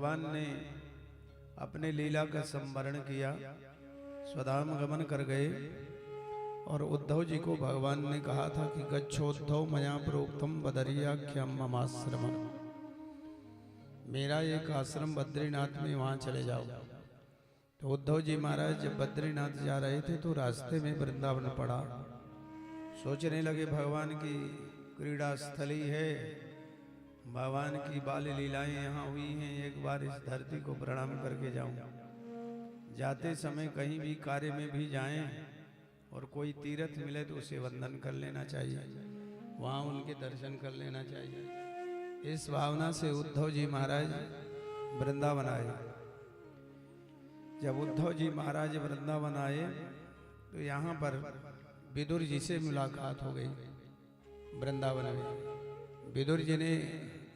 भगवान ने अपने लीला का संवरण किया, स्वधाम गमन कर गए। और उद्धव जी को भगवान ने कहा था कि गच्छोद्धव मया प्रोक्तम बदरियाख्यम ममाश्रमम, मेरा एक आश्रम बद्रीनाथ में, वहां चले जाओ। तो उद्धव जी महाराज जब बद्रीनाथ जा रहे थे तो रास्ते में वृंदावन पड़ा। सोचने लगे भगवान की क्रीड़ा स्थली है, भगवान की बाल लीलाएं यहाँ हुई हैं, एक बार इस धरती को प्रणाम करके जाऊं। जाते समय कहीं भी कार्य में भी जाएं और कोई तीर्थ मिले तो उसे वंदन कर लेना चाहिए, वहाँ उनके दर्शन कर लेना चाहिए। इस भावना से उद्धव जी महाराज वृंदावन आए। जब उद्धव जी महाराज वृंदावन आए तो यहाँ पर विदुर जी से मुलाकात हो गई वृंदावन में। विदुर जी ने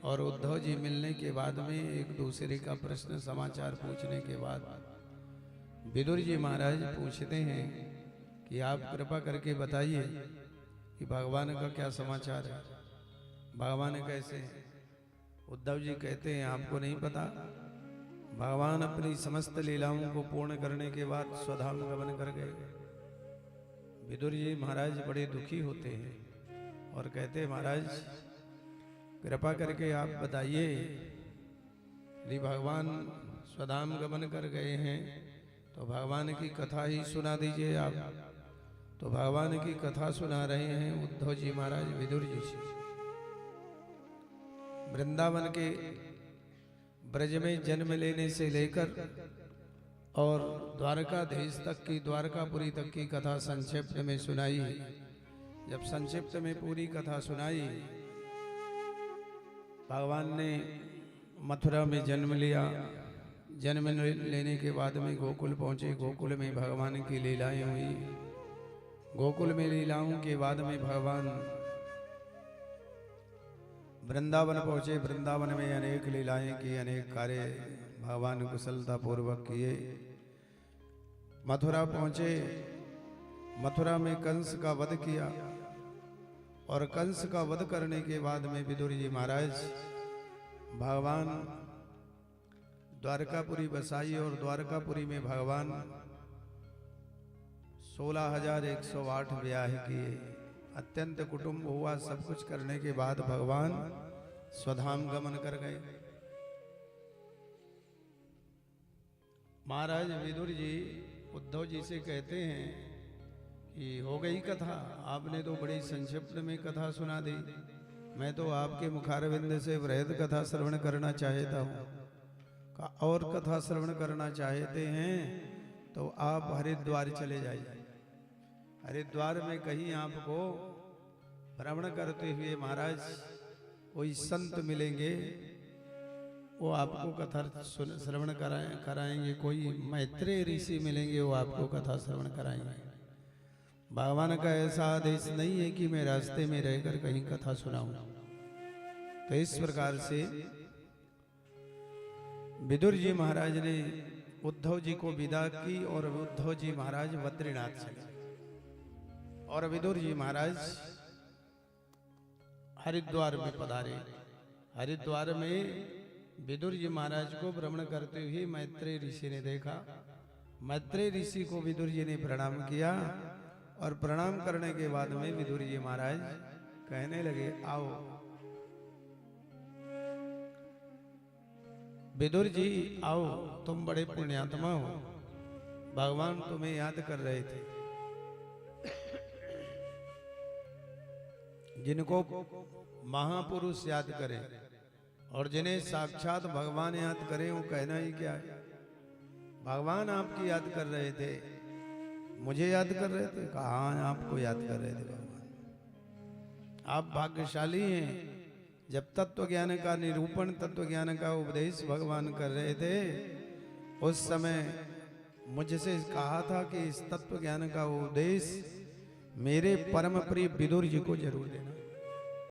और उद्धव जी मिलने के बाद में एक दूसरे का प्रश्न समाचार पूछने के बाद विदुर जी महाराज पूछते हैं कि आप कृपा करके बताइए कि भगवान का क्या समाचार है, भगवान कैसे हैं। उद्धव जी कहते हैं आपको नहीं पता, भगवान अपनी समस्त लीलाओं को पूर्ण करने के बाद स्वधाम गमन कर गए। विदुर जी महाराज बड़े दुखी होते हैं और कहते हैं महाराज कृपा करके आप बताइए, यदि भगवान स्वधाम गमन कर गए हैं तो भगवान की कथा ही सुना दीजिए आप। तो भगवान की कथा सुना रहे हैं उद्धव जी महाराज विदुर जी से। वृंदावन के ब्रज में जन्म लेने से लेकर और द्वारकाधीश तक की, द्वारकापुरी तक की कथा संक्षिप्त में सुनाई। जब संक्षिप्त में पूरी कथा सुनाई, भगवान ने मथुरा में जन्म लिया। जन्म लेने के बाद में गोकुल पहुंचे, गोकुल में भगवान की लीलाएं हुई। गोकुल में लीलाओं के बाद में भगवान वृंदावन पहुंचे। वृंदावन में अनेक लीलाएं की, अनेक कार्य भगवान कुशलता पूर्वक किए। मथुरा पहुंचे, मथुरा में कंस का वध किया और कंस का वध करने के बाद में विदुर जी महाराज भगवान द्वारकापुरी बसाई और द्वारकापुरी में भगवान 16,108 ब्याह किए। अत्यंत कुटुंब हुआ। सब कुछ करने के बाद भगवान स्वधाम गमन कर गए। महाराज विदुर जी उद्धव जी से कहते हैं कि हो गई कथा, आपने तो बड़ी संक्षिप्त में कथा सुना दी, मैं तो आपके मुखारविंद से वृहद कथा श्रवण करना चाहता हूँ। और कथा श्रवण करना चाहते हैं तो आप हरिद्वार चले जाइए। हरिद्वार में कहीं आपको भ्रमण करते हुए महाराज कोई संत मिलेंगे, वो आपको कथा श्रवण कराएंगे। कोई मैत्रेय ऋषि मिलेंगे, वो आपको कथा श्रवण कराएंगे। भगवान का ऐसा आदेश नहीं है कि मैं रास्ते में रहकर कहीं कथा सुनाऊं। तो इस प्रकार से विदुर जी महाराज ने उद्धव जी को विदा की और उद्धव जी महाराज बद्रीनाथ चले और विदुर जी महाराज हरिद्वार में पधारे। हरिद्वार में विदुर जी महाराज को भ्रमण करते हुए मैत्रेय ऋषि ने देखा। मैत्रेय ऋषि को विदुर जी ने प्रणाम किया और प्रणाम करने के बाद में विदुर जी महाराज कहने लगे आओ। विदुर जी आओ, तुम बड़े पुण्यात्मा हो, भगवान तुम्हें याद कर रहे थे। जिनको महापुरुष याद करें और जिन्हें साक्षात भगवान याद करें वो कहना ही क्या है। भगवान आपकी याद कर रहे थे, मुझे याद कर रहे थे, कहाँ आपको याद कर रहे थे भगवान। आप भाग्यशाली हैं। जब तत्व ज्ञान का निरूपण, तत्व ज्ञान का उपदेश भगवान कर रहे थे, उस समय मुझसे कहा था कि इस तत्व ज्ञान का उपदेश मेरे परम प्रिय विदुर जी को जरूर देना।